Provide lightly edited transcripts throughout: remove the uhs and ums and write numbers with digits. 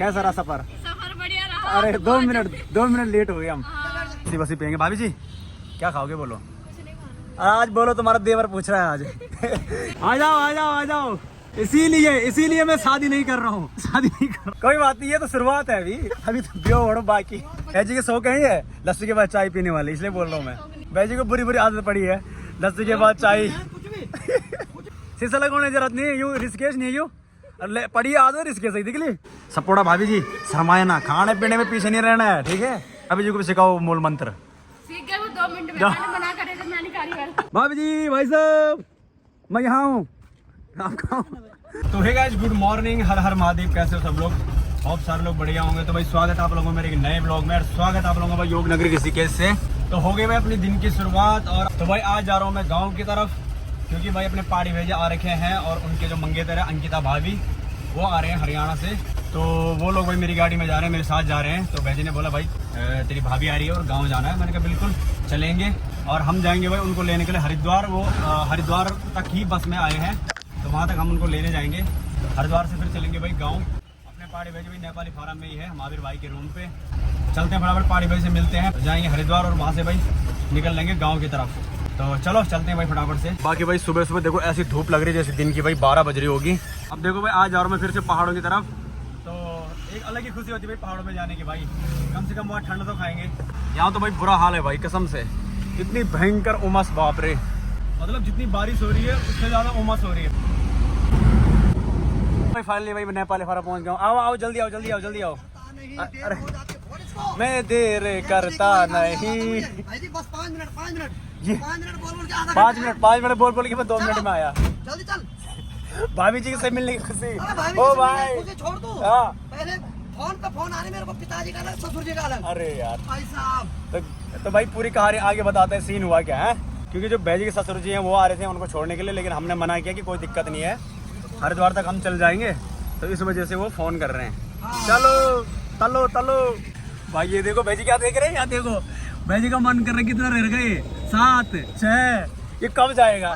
कैसा रहा सफर? सफर बढ़िया रहा। अरे 2 मिनट लेट हो गए हम। बसी पियेंगे। भाभी जी क्या खाओगे बोलो? आज बोलो, तुम्हारा देवर पूछ रहा है आज। आ जाओ आ जाओ आ जाओ। इसीलिए मैं शादी नहीं कर रहा हूँ, शादी नहीं कर रहा। कोई बात नहीं है, तो शुरुआत है अभी तो ब्यो हो बाकी। भैजी के शौक है ये लस्सी के बाद चाय पीने वाले, इसलिए बोल रहा हूँ मैं। भैजी को बुरी आदत पड़ी है लस्सी के बाद चाय। शीशा लगाने की जरूरत नहीं है, यूँ रिस्केश नहीं है, यूँ पड़ी आदत रिस्केश है। देख ली सपोड़ा। भाभी जी शर्माए ना, खाने पीने में पीछे नहीं रहना है, ठीक है? अभी जी को सिखाओ मूल मंत्र। सीख गए वो 2 मिनट में बना कर भाभी जी भाई साहब मैं यहाँ हूँ, आप कहाँ? तो हे गाइस गुड मॉर्निंग, हर हर महादेव। कैसे हो सब लोग? बहुत सारे लोग बढ़िया होंगे। तो भाई स्वागत है आप लोगों को मेरे एक नए ब्लॉग में, स्वागत है आप लोगों का योग नगरी ऋषिकेश से। तो हो गई मैं अपनी दिन की शुरुआत, और तो भाई आज जा रहा हूँ मैं गाँव की तरफ, क्योंकि भाई अपने पहाड़ी भेजे आ रखे हैं और उनके जो मंगेतर है अंकिता भाभी, वो आ रहे हैं हरियाणा से। तो वो लोग भाई मेरी गाड़ी में जा रहे हैं, मेरे साथ जा रहे हैं। तो भैजी ने बोला भाई तेरी भाभी आ रही है और गाँव जाना है। मैंने कहा बिल्कुल चलेंगे, और हम जाएंगे भाई उनको लेने के लिए हरिद्वार। वो हरिद्वार तक ही बस में आए हैं, तो वहाँ तक हम उनको लेने जाएंगे। हरिद्वार से फिर चलेंगे भाई गाँव। अपने पहाड़ी भाई नेपाली फार्म में ही है, महावीर भाई के रूम पे। चलते हैं फटाफट, पहाड़ी भाई से मिलते हैं, जाएंगे हरिद्वार और वहाँ से भाई निकल लेंगे गाँव की तरफ। तो चलो चलते हैं भाई फटाफट से। बाकी भाई सुबह सुबह देखो ऐसी धूप लग रही है जैसे दिन की भाई 12 बज रही होगी। अब देखो भाई आज जा रहा हूँ मैं फिर से पहाड़ों की तरफ, तो एक अलग ही खुशी होती है भाई पहाड़ों में जाने की। भाई कम से कम वहाँ ठंड तो खाएंगे। यहाँ तो भाई बुरा हाल है भाई कसम से, इतनी भयंकर उमस, बाप रे। मतलब जितनी बारिश हो रही है उससे ज्यादा उमस हो रही है भाई। फाइनली भाई मैं नेपाली फारा पहुँच गया हूँ। आओ आओ जल्दी आओ जल्दी आओ जल्दी आओ। अरे मैं देर करता नहीं। बस 5 मिनट जी 5 मिनट बोल बोल के मैं 2 मिनट में आया। जल्दी चल। भाभी जी से मिलने की खुशी। भाभी ओ से भाई मुझे छोड़ दो। हाँ। पहले फोन पे फोन आ रहे मेरे को, पिताजी का अलग ससुर जी का अलग। अरे यार भाई साहब तो भाई पूरी कहानी आगे बताते हैं सीन हुआ क्या है। क्योंकि जो भैजी के ससुर जी हैं वो आ रहे थे उनको छोड़ने के लिए, लेकिन हमने मना किया कि कोई दिक्कत नहीं है, हरिद्वार तक हम चल जाएंगे। तो इस वजह से वो फोन कर रहे हैं। चलो तलो तलो भाई। ये देखो भैजी क्या देख रहे हैं, यहाँ देखो भैजी का मन कर रहा है। कितना रह गए? 7 6। ये कब जाएगा?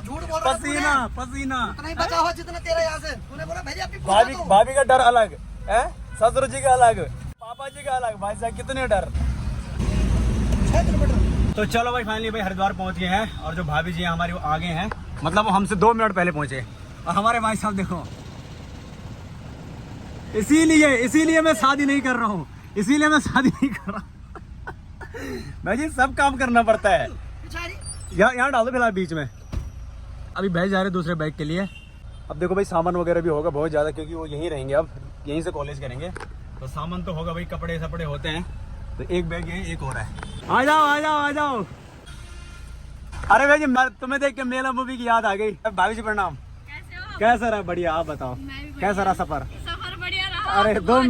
पसीना पसीना। नहीं बचा हो जितना तेरा यहाँ से। तूने बोला भैया अपनी भाभी का डर अलग है, ससुर जी का अलग, पापा जी का अलग। भाई साहब कितने डर। 6 किलोमीटर। तो चलो भाई फाइनली भाई हरिद्वार पहुंच गए हैं, और जो भाभी जी हैं हमारी वो आगे हैं, मतलब वो हमसे 2 मिनट पहले पहुंचे। और हमारे भाई साहब देखो, इसीलिए मैं शादी नहीं कर रहा हूँ, इसीलिए मैं शादी नहीं कर रहा हूँ। भाई जी सब काम करना पड़ता है। यहाँ डाल दो फिलहाल बीच में। अभी भैज जा रहे दूसरे बाइक के लिए। अब देखो भाई सामान वगैरह भी होगा बहुत ज़्यादा, क्योंकि वो यहीं रहेंगे, अब यहीं से कॉलेज करेंगे। तो सामान तो होगा भाई, कपड़े सपड़े होते हैं। तो एक बैग यहीं, एक और है। आ जाओ आ जाओ आ जाओ। अरे भाई जी तुम्हें देख के मेला मूवी की याद आ गई। भाभी जी प्रणाम। कैसा रहा? बढ़िया, आप बताओ कैसा रहा सफर? सफर बढ़िया रहा। अरे 2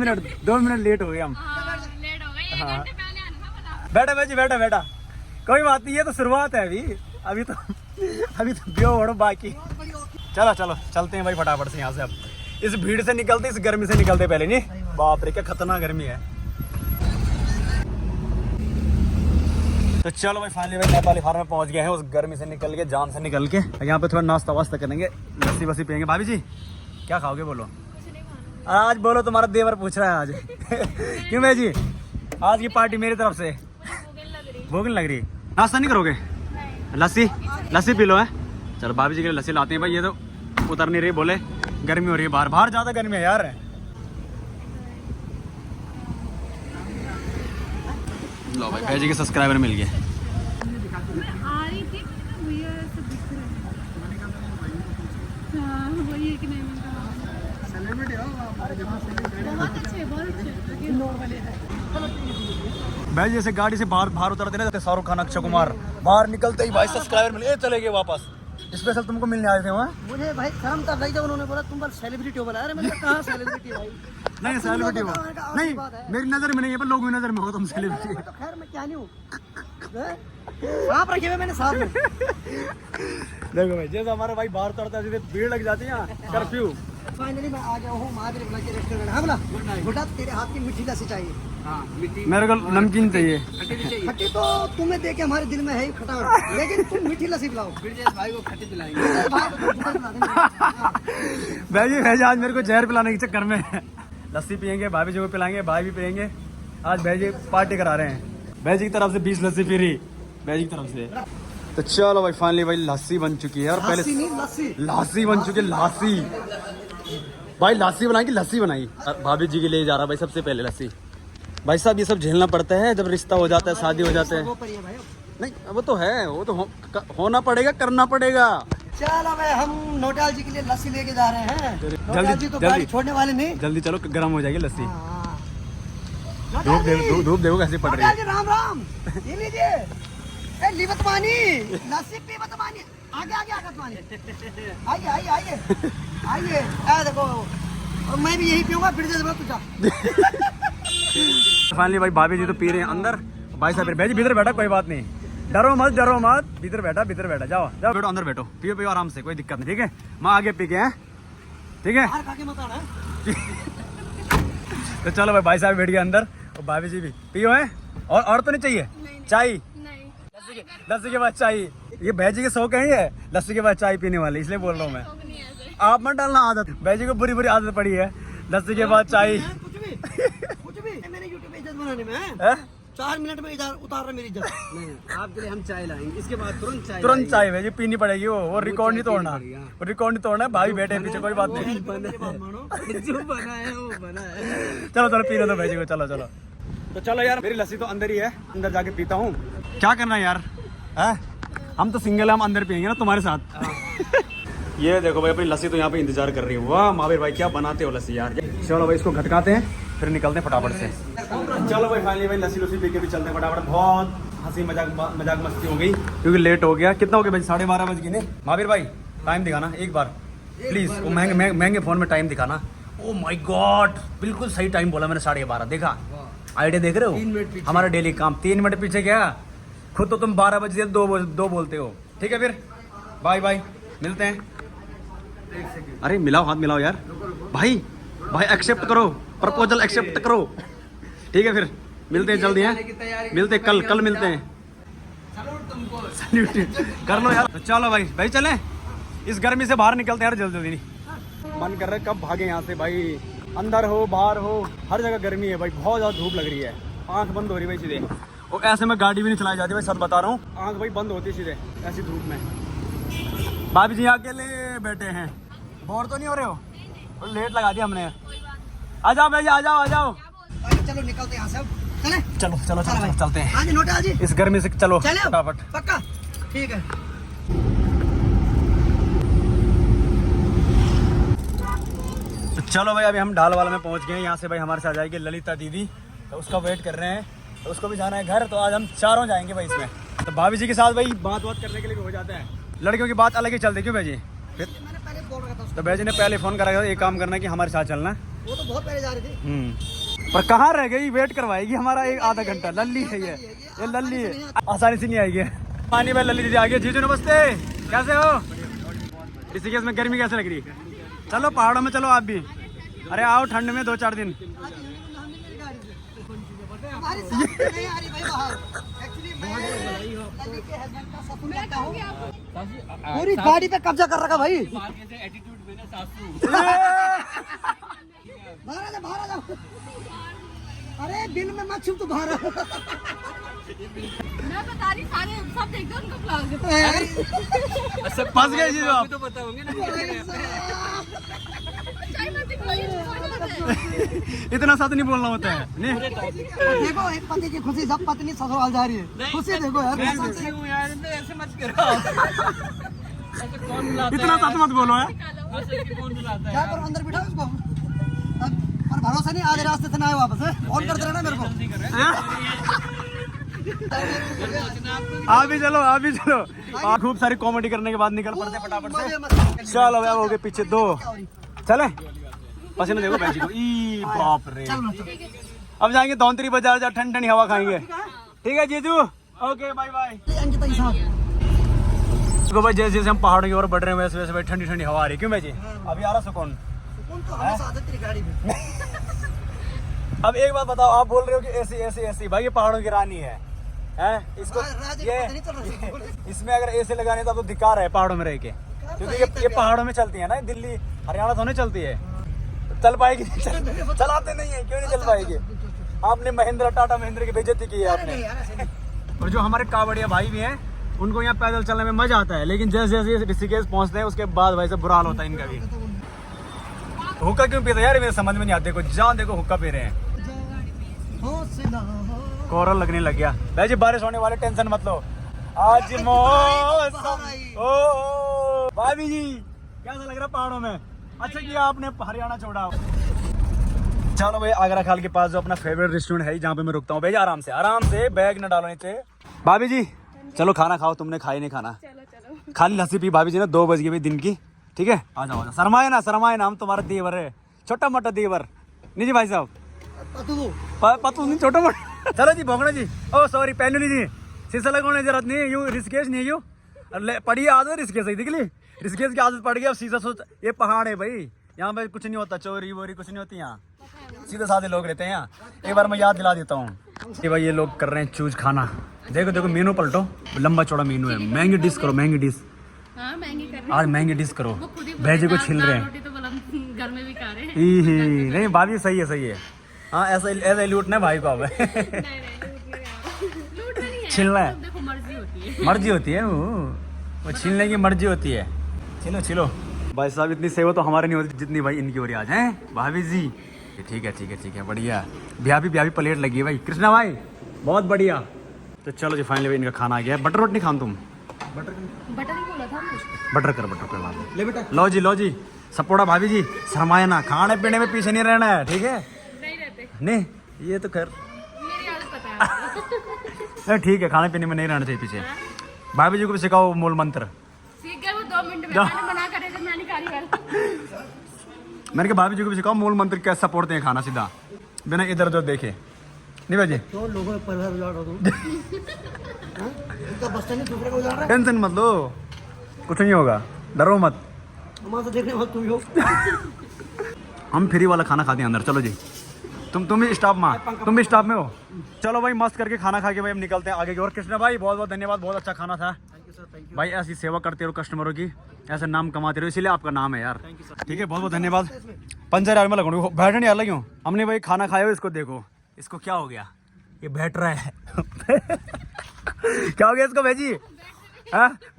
मिनट लेट हो गए हम। लेट हो गए, 1 घंटे पहले आना था। बैठा भाई जी बैठा। कोई बात नहीं है, तो शुरुआत है अभी तो ब्यो हो बाकी। चलो चलते हैं भाई फटाफट से यहाँ से। अब इस भीड़ से निकलते, इस गर्मी से निकलते पहले। नहीं बाप रे क्या खतरनाक गर्मी है। तो चलो भाई फाइनली भाई नेपाली फार्म में पहुंच गए हैं, उस गर्मी से निकल के, जाम से निकल के। यहाँ पे थोड़ा नाश्ता वास्ता करेंगे, लस्सी वस्सी पियेंगे। भाभी जी क्या खाओगे बोलो? आज बोलो, तुम्हारा देवर पूछ रहा है आज। क्यों भाई जी आज की पार्टी मेरी तरफ से। भूख नहीं लग रही? नाश्ता नहीं करोगे? लस्सी पी लो है। चलो भाभी जी के लिए लस्सी लाते हैं भाई। ये तो उतर नहीं रही, बोले गर्मी हो रही है बाहर ज्यादा गर्मी है यार। लो भाई भाई जी के सब्सक्राइबर मिल गए। भाई जैसे गाड़ी से बाहर उतरते ना, शाहरुख खान, अक्षय कुमार, बाहर निकलते ही भाई सब्सक्राइबर मिले, चले गए वापस। स्पेशल तुमको मिलने आए थे वहाँ। मुझे भाई शर्म तब लगी जब उन्होंने बोला तुम बस सेलिब्रिटी हो। बोला अरे मैंने कहा सेलिब्रिटी भाई। नहीं सेलिब्रिटी हो नहीं, मेरी नजर में नहीं है, पर लोगों की नजर में हो तुम सेलिब्रिटी। तो खैर मैं क्या नहीं हूँ, सांप रखे हुए मैंने साथ में। देखो भाई जैसे हमारा भाई बाहर उतरता है भीड़ लग जाती है यहाँ, कर्फ्यू। फाइनली मैं आ गया हूँ महावीर के रेस्टोरेंट। हाँ बोला बेटा तेरे हाथ की मीठी लस्सी चाहिए। मेरे को नमकीन चाहिए। खट्टी तो तुम्हें देख के हमारे दिल में है ही खटाखट, लेकिन तुम मीठी लस्सी पिलाओ। भाई को खट्टी पिलाएंगे। भाई जी आज मेरे को जहर पिलाने के चक्कर में लस्सी पियेंगे, भाभी जी को पिलाएंगे, भाई भी पियेंगे। आज भाई जी पार्टी करा रहे हैं, भाई जी की तरफ से 20 लस्सी फ्री भाई जी की तरफ से। तो चलो भाई फाइनली भाई लस्सी बन चुकी है। और पहले लस्सी बन चुकी है, लस्सी भाई लस्सी बनाई कि लस्सी बनाई। भाभी जी के लिए जा रहा भाई सबसे पहले लस्सी। भाई साहब ये सब झेलना पड़ता है जब रिश्ता हो जाता है, शादी हो जाता है। नहीं वो तो है, वो तो होना पड़ेगा, करना पड़ेगा। चलो भाई हम नोटाल जी के लिए लस्सी लेके जा रहे हैं। नोटाल जी तो जल्दी गाड़ी छोड़ने वाले नहीं। जल्दी चलो, गर्म हो जाएगी लस्सी। नोटाल जी, धूप देखो कैसे पड़ रही नोटाल जी है। राम राम, ये लीजिए। ए लीबत पानी, लस्सी पीबत पानी, आगे आगे आगे पानी। आइए आइए आइए आइए। आ देखो, और मैं भी यही पीऊंगा, फिर से तुझा। फाइनली भाई भाभी जी तो पी रहे हैं अंदर। भाई साहब भाई जी भीतर बैठा, कोई बात नहीं, डरो मत भीतर बैठा जाओ जाओ बैठो, अंदर बैठो, पियो पियो आराम से, कोई दिक्कत नहीं, ठीक है। मैं आगे पी के हैं, ठीक है। बाहर खा के मत आना। तो चलो भाई साहब बैठ गए अंदर, और भाभी जी भी पियो है। और तो नहीं चाहिए चाय? नहीं, लस्सी के बाद चाय, ये भैजी के शौक है, ये लस्सी के बाद चाय पीने वाले, इसलिए बोल रहा हूँ मैं। शौक नहीं है ऐसे। आप मत डालना आदत, भैजी को बुरी बुरी आदत पड़ी है लस्सी के बाद चाय। कुछ भी मैंने यूट्यूब पे इज्जत बनाने में है? 4 मिनट में उतार रहा मेरी इज्जत। नहीं, आपके लिए हम चाय लाएंगे, इसके बाद तुरंत चाय भैजी पीनी पड़ेगी, वो रिकॉर्ड नहीं तोड़ना, वो रिकॉर्ड नहीं तोड़ना। भाभी बैठे पीछे, कोई बात नहीं। जो बना है वो बना है। चलो चलो पीने दो भैजी को, चलो चलो। तो चलो यार, मेरी लस्सी तो अंदर ही है, अंदर जाके पीता हूँ। क्या करना है यार, है? हम तो सिंगल है, हम अंदर पियेंगे ना तुम्हारे साथ। ये देखो भाई अपनी लस्सी तो यहाँ पे इंतजार कर रही हूँ। वाह महावीर भाई क्या बनाते हो लस्सी यार। चलो भाई इसको घटकाते हैं, फिर निकलते हैं फटाफट से। चलो भाई फाइनली भाई लस्सी लुस्सी पी के भी चलते हैं फटाफट। बहुत हंसी मजाक मस्ती हो गई क्योंकि लेट हो गया। कितना हो गया भाई? 12:30 बज गए ने। महावीर भाई टाइम दिखाना एक बार प्लीज, वो महंगे फोन में टाइम दिखाना। ओ माय गॉड, बिल्कुल सही टाइम बोला मैंने, 12:30। देखा आइडिया, देख रहे हो? 3 मिनट पीछे। हमारा डेली काम 3 मिनट पीछे क्या, खुद तो तुम 12 बजे 2 बोलते हो। ठीक है फिर बाय बाय, मिलते हैं। अरे मिलाओ, हाथ मिलाओ यार। भाई एक्सेप्ट करो, प्रपोजल एक्सेप्ट करो। ठीक है फिर मिलते हैं जल्दी, हैं मिलते हैं कल मिलते हैं। सैल्यूट कर लो यार। तो चलो भाई चलें, इस गर्मी से बाहर निकलते हैं यार जल्दी जल्दी। मन कर रहा है कब भागे यहाँ से भाई, अंदर हो बाहर हो हर जगह गर्मी है भाई, बहुत ज़्यादा धूप लग रही है। आंख बंद हो रही है भाई सीधे, और ऐसे में गाड़ी भी नहीं चलाई जाती भाई, सच बता रहा हूँ। आंख भाई बंद होती है सीधे ऐसी धूप में। भाभी जी अकेले बैठे हैं, बोर तो नहीं हो रहे हो? और लेट लगा दिया हमने। आ जाओ भाई, आ जाओ। चलो निकलते हैं यहाँ से अब, चले। चलो चलते हैं। आज नोटा जी, इस गर्मी से चलो चले फटाफट। पक्का, ठीक है। तो चलो भाई अभी हम ढालवाला में पहुंच गए। यहाँ से भाई हमारे साथ जाएगी ललिता दीदी, तो उसका वेट कर रहे हैं, तो उसको भी जाना है घर। तो आज हम चारों जाएंगे भाई इसमें। तो भाभी जी के साथ भाई बात करने के लिए भी हो जाता है, लड़कियों की बात अलग ही चलती है। क्यों भाई जी? फिर मैंने पहले बोल रखा था उसको। तो भाई जी ने पहले फोन करा था, एक काम करना कि हमारे साथ चलना। वो तो बहुत पहले जा रही थी। पर कहाँ रह गई, वेट करवाएगी हमारा 1 आधा घंटा। लल्ली है ये लल्ली है, आसानी से नहीं आएगी। पानी भाई लल्ली दीदी आ गई। जीजू नमस्ते, कैसे हो? इसी केस में गर्मी कैसे लग रही है? चलो पहाड़ों में चलो आप भी। अरे आओ ठंड में 2-4 दिन। हमारी साथ नहीं आ रही भाई बाहर। एक्चुअली मैं लल्ली के हस्बैंड का सपोर्ट करता हूँ। पूरी गाड़ी पे कब्जा कर रखा भाई। बाहर आ जाओ। अरे बिल में मत छुप, तू बाहर आ। मैं बता रही, सारे सब देख दो उनको ब्लॉग। सब फंस गए जी आप। चाय मत दिखाइए, इतना साथ नहीं बोलना होता है। नहीं देखो एक पति की खुशी जब पत्नी ससुराल जा रही है, खुशी देखो यार। इतना साथ मत बोलो है। क्या करो, अंदर बिठा उसको। पर भरोसा नहीं, आधे रास्ते से ना आए वापस। फोन करते रहना मेरे को। आप भी चलो। आप खूब सारी कॉमेडी करने के बाद निकल पड़ते फटाफट से। चलो अब हो गए पीछे 2, चले। पसीने देखो बहन जी को, ई बाप रे। अब जाएंगे धौंतरी बाजार, जा ठंडी हवा खाएंगे। ठीक है जीजू, ओके बाय बाय। तो भाई जैसे जैसे हम पहाड़ों की ओर बढ़ रहे हैं वैसे वैसे भाई ठंडी ठंडी हवा आ रही है। क्यों भाई जी? अभी आ रहा सुकून। अब एक बात बताओ, आप बोल रहे हो कि ऐसी भाई ये पहाड़ों की रानी है, इसको इसमें अगर एसी लगाने तो धिक्कार है पहाड़ों में रह के, क्योंकि ये पहाड़ों में चलती है ना, दिल्ली हरियाणा तो नहीं चलती है। चल पाएगी? चलाते नहीं है, क्यों नहीं चल पाएगी? आपने महिंद्रा टाटा महिंद्रा की बेइज्जती की है आपने। और जो हमारे कावड़िया भाई भी हैं उनको यहाँ पैदल चलने में मजा आता है, लेकिन जैसे जैसे ऋषिकेश पहुँचते हैं उसके बाद भाई सब बुरा हाल होता है इनका भी। हुक्का क्यों पीते यार, मेरे समझ में नहीं आते। कुछ जान देखो हुक्का पी रहे हैं, कोहरा लगने लग गया। भाई जी बारिश होने वाले, टेंशन मत लो। आज मौसम ओ भाभी जी कैसा लग रहा है पहाड़ों में? अच्छा किया आपने हरियाणा छोड़ा। चलो भाई आगरा खाल के पास जो अपना फेवरेट रेस्टोरेंट है जहाँ पे मैं रुकता हूँ। भाई आराम से बैग न डालो नीचे। भाभी जी चलो खाना खाओ, तुमने खाई नहीं खाना। चलो खाली लस्सी पी भाभी जी ने, 2 बज गए भाई दिन की। ठीक है आ जाओ, शर्माए ना हम तुम्हारा देवर है, छोटा मोटा देवर नहीं जी भाई साहब, पतलू नहीं छोटा मोटा। चलो जी भोगना जी, ओ सॉरी पहनू जी, शीशा लगाने की जरूरत नहीं, यूँ ऋषिकेश नहीं यूँ पड़ी आदत ऋषिकेश ही दिखली, ऋषिकेश की आदत पड़ गई। अब शीशा सोच, ये पहाड़ है भाई, यहाँ पे कुछ नहीं होता, चोरी वोरी कुछ नहीं होती यहाँ, सीधे साधे लोग रहते हैं यहाँ। एक बार मैं याद दिला देता हूँ कि भाई ये लोग कर रहे हैं चूज खाना। देखो देखो मेनू पलटो, लंबा चौड़ा मेनू है। महंगी डिश करो, महंगी डिश आज महंगी डिश करो। भेजे को छिल रहे हैं, तो घर में भी खा रहे हैं। नहीं भाभी सही है। हाँ ऐसा लूटना भाई को अब छिलना है, देखो मर्जी होती है वो छीलने की मर्जी होती है। छिलो भाई साहब, इतनी सेवा तो हमारे नहीं होती जितनी भाई इनकी हो रही आज हैं भाभी जी। ठीक है बढ़िया। ब्याही प्लेट लगी है भाई कृष्णा भाई, बहुत बढ़िया। तो चलो जी फाइनली भाई इनका खाना आ गया। बटर रोटी नहीं खान तुम? बटर ही बोला था बटर कर ले बेटा। लो जी सपोड़ा भाभी जी, शर्माए ना, खाने पीने में पीछे नहीं रहना है, ठीक है? नहीं रहते, नहीं ये तो कर मेरी आदत पता है। ठीक है, खाने पीने में नहीं रहना चाहिए पीछे। भाभी जी को भी सिखाओ मूल मंत्र। सीख गए वो 2 मिनट में, मैंने बना कर दे, मैंने कारीगर। मैंने कहा भाभी जी को भी सिखाओ मूल मंत्र कैसे सपोर्टते हैं खाना, सीधा बिना इधर उधर देखे। नहीं भाई जी तो लोगों पर टेंशन मत लो, कुछ नहीं होगा, डरो मत। हमारा देखने वाला तुम हो। हम फ्री वाला खाना खाते हैं अंदर। चलो जी तुम भी स्टाफ में हो। चलो भाई मस्त करके खाना खा के भाई हम निकलते हैं आगे की ओर। कृष्णा भाई बहुत बहुत धन्यवाद, बहुत अच्छा खाना था भाई। ऐसी सेवा करते रहो कस्टमरों की, ऐसे नाम कमाते रहो, इसीलिए आपका नाम है यार। ठीक है बहुत बहुत धन्यवाद। 5000 में लगूंगी बैठने यार क्यों? हमने भाई खाना खाया, इसको देखो, इसको क्या हो गया, ये बैठ रहा है क्या हो गया इसको भाई?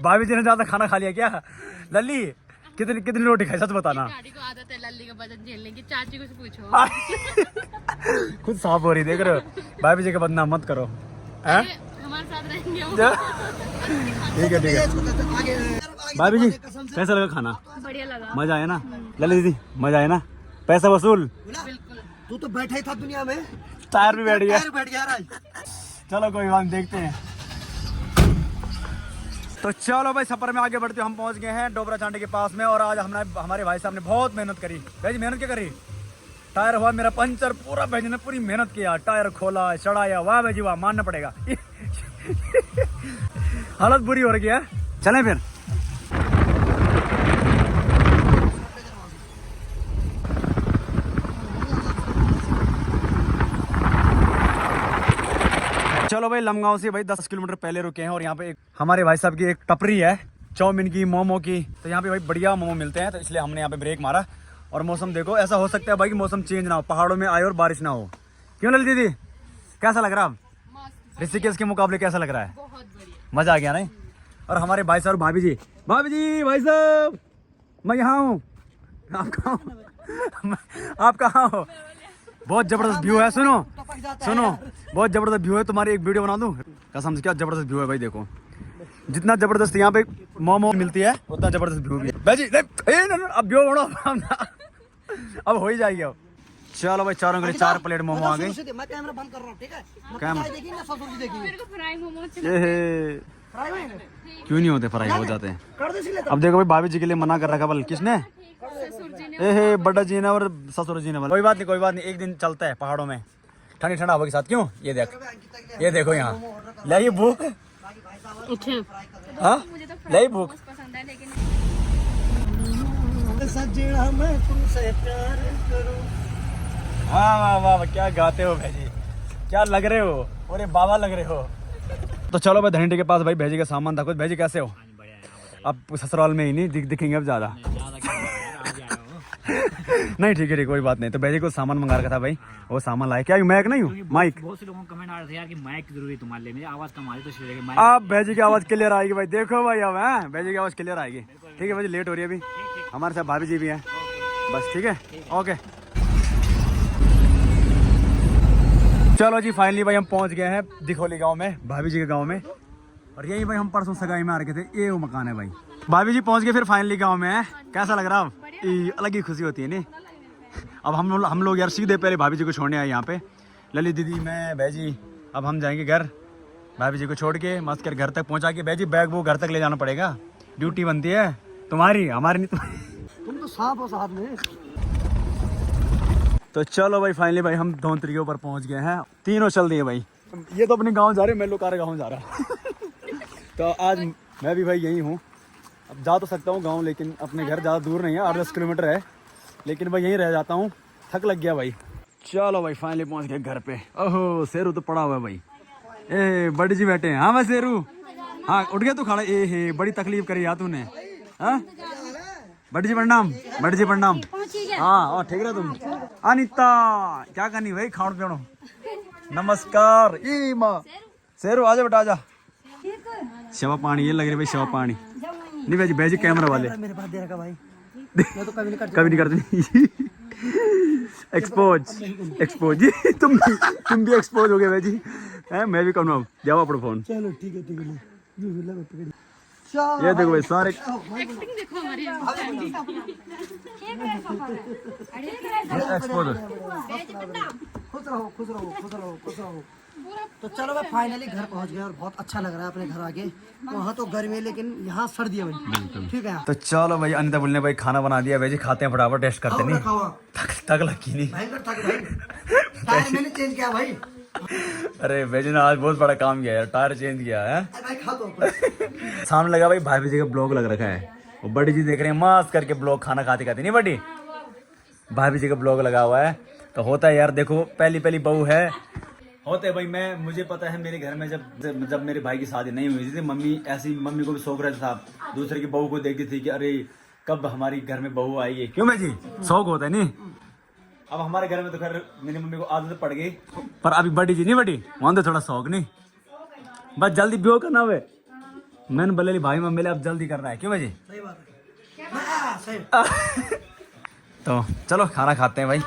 भाभी जी ने ज्यादा खाना खा लिया क्या? लल्ली कितनी रोटी खाई सच बताना। गाड़ी को आदत है लल्ली का वजन झेलने की, चाची को से पूछो। खुद साफ हो रही, देख रहे हो? भाभी जी का बदनाम मत करो। हमारे साथ रहेंगे वो। ठीक है भाभी जी कैसा लगा खाना? बढ़िया लगा, मजा आया ना? लल्ली दीदी मजा आया ना? पैसा वसूल? बिल्कुल। तू तो बैठा ही था दुनिया में, टायर भी बैठ गया। बैठ गया आज। चलो कोई बात नहीं, देखते हैं। तो चलो भाई सफर में आगे बढ़ते हम पहुंच गए हैं डोबरा चांडी के पास में। और आज हमारे भाई साहब ने बहुत मेहनत करी। भाई जी मेहनत क्या करी? टायर हुआ मेरा पंचर, पूरा भाई जी ने पूरी मेहनत किया, टायर खोला चढ़ाया। वाह भाई जी वाह, मानना पड़ेगा। हालत बुरी हो रही है। चलें फिर। चलो भाई लमगांव से भाई 10 किलोमीटर पहले रुके हैं और यहाँ पे हमारे भाई साहब की एक टपरी है चाउमीन की, मोमो की। तो यहाँ पे भाई बढ़िया मोमो मिलते हैं, तो इसलिए हमने यहाँ पे ब्रेक मारा। और मौसम देखो, ऐसा हो सकता है भाई कि मौसम चेंज ना हो, पहाड़ों में आए और बारिश ना हो। क्यों ललित दीदी कैसा लग रहा है? ऋषिकेश के मुकाबले कैसा लग रहा है? बहुत बढ़िया, मजा आ गया नहीं? और हमारे भाई साहब भाभी जी भाई साहब मैं यहाँ हूँ, आप कहाँ हो? बहुत जबरदस्त व्यू है, सुनो बहुत जबरदस्त व्यू है। तुम्हारी एक वीडियो बना दूं कसम से, क्या जबरदस्त व्यू है भाई। देखो जितना जबरदस्त यहाँ पे मोमो मिलती है उतना जबरदस्त व्यू भी है भाई जी। अब व्यू बनो अब हो ही जाएगी। अब चलो भाई चारों के लिए 4 प्लेट मोमो आ गई। मैं कैमरा बंद कर रहा हूँ, ठीक है? कैमरा देखिए ना, ससुर जी देखिए। मेरे को फ्राई मोमो फ्राई हुए हैं? क्यों नहीं होते, फ्राई हो जाते हैं। कर दे इसलिए। अब देखो भाई भाभी जी के लिए मना कर रखा बल किसने? ससुर जी ने। ए बड़ा जी ने और ससुर जी ने। कोई बात नहीं, एक दिन चलता है पहाड़ों में ठंडी हवा के साथ। क्यों? ये देखो यहाँ ले भूख। हाँ ले भूख पसंद है लेकिन सजना मैं तुमसे प्यार करूं। वाह क्या गाते हो भाई जी, क्या लग रहे हो, अरे बाबा लग रहे हो। तो चलो भाई धनीटी के पास भाई भेजी का सामान था कुछ। भेजी कैसे हो? अब ससुराल में ही नहीं दिखेंगे अब ज्यादा। नहीं ठीक है, कोई बात नहीं। तो भाई को सामान मंगा रखा था भाई, वो सामान लाए। क्या मैक नहीं हूँ, माइक। बहुत से लोगों को कमेंट आ रहे थे यार कि माइक जरूरी है तुम्हारे लिए, मेरी आवाज कम आ रही तो इसलिए माइक। आप भाई की आवाज क्लियर आएगी भाई, देखो भाई अब है भाई की आवाज क्लियर आएगी। ठीक है भाई, लेट हो रही है अभी, हमारे साथ भाभी जी भी हैं बस। ठीक है, ओके चलो जी, फाइनली भाई हम पहुंच गए हैं दिखोली गांव में, भाभी जी के गांव में। और यही भाई हम परसों सगाई में आ रखे थे, ये वो मकान है भाई। भाभी जी पहुंच गए फिर फाइनली गांव में है। कैसा लग रहा है? अलग ही खुशी होती है नहीं। अब हम लोग यार सीधे पहले भाभी जी को छोड़ने आए यहाँ पे, ललित दीदी मैं भाई जी। अब हम जाएंगे घर, भाभी जी को छोड़ के मस्त कर घर तक पहुँचा के। भाई जी बैग वो घर तक ले जाना पड़ेगा, ड्यूटी बनती है तुम्हारी, हमारी नहीं तुम्हारी। तुम तो सांप हो साथ में। तो चलो भाई फाइनली भाई हम धौंतरी के ऊपर पहुंच गए हैं, तीनों चल दिए भाई। ये तो अपने गांव जा रहे हैं, मैं लोकारे गांव जा रहा तो आज मैं भी भाई यही हूँ। अब जा तो सकता हूँ गांव, लेकिन अपने घर ज़्यादा दूर नहीं है, 8-10 किलोमीटर है, लेकिन भाई यहीं रह जाता हूँ, थक लग गया भाई। चलो भाई फाइनली पहुंच गए घर पे। ओहो शेरू तो पड़ा हुआ है भाई, ए बड़ी जी बैठे हैं। हाँ भाई शेरू, हाँ उठ गया तू खड़ा? ए हे बड़ी तकलीफ करी यार तूने। हाँ बड़ी जी प्रणाम, बड़ी जी प्रणाम। हाँ और ठीक रहे तुम? अनिता क्या करनी भाई, खाओ पियो। नमस्कार ई माँ। शेरू आजा बेटा आजा। शवा पानी ये लग रही भाई, शवा पानी नहीं भाई जी, भाई जी कैमरा वाले मेरे पास दे रखा भाई, मैं तो कभी नहीं करता। कभी नहीं करते। एक्सपोज जी, तुम भी एक्सपोज हो गए भाई जी। मैं भी करूँ, अब जाओ अपना फोन। चलो ठीक है ठीक है। ये देखो भाई सारे एक्टिंग देखो हमारी। एक्सपोज। खुश रहो खुश रहो खुश रहो खुश रहो। तो चलो मैं फाइनली घर पहुंच गया और बहुत अच्छा लग रहा है अपने घर आके। वहाँ तो गर्मी है लेकिन यहाँ सर्दी है भाई। ठीक है तो चलो भाई, अनिता बोलने भाई खाना बना दिया भाई जी, खाते हैं फटाफट, टेस्ट करते नहीं। थक लगी नहीं टायर मैंने चेंज किया भाई। अरे भाई जी ने आज बहुत बड़ा काम किया यार, टायर चेंज किया है। भाई खा दो। सामने लगा भाई भाभी जी का ब्लॉग लग रखा है, वो बड़ी जी देख रहे हैं मस्त करके ब्लॉग, खाना खाते खाते नहीं बड़ी भाभी जी का ब्लॉग लगा हुआ है। तो होता है यार, देखो पहली बहू है, होते भाई। मुझे पता है मेरे घर में जब मेरे भाई की शादी नहीं हुई थी, मम्मी को भी शौक रहता था दूसरे की बहू को देखती थी कि अरे कब हमारी घर में बहू आएगी। क्यों भाई जी, शौक होता है नहीं। अब हमारे घर में तो खैर मेरी मम्मी को आदत पड़ गई, पर अभी बड़ी जी नहीं बड़ी, वहां तो थोड़ा शौक नहीं, बस जल्दी ब्यो करना हुए। मैंने बोले भाई मम्मी अब जल्दी करना है। क्यों भाई जी? सही बात है। तो चलो खाना खाते हैं भाई।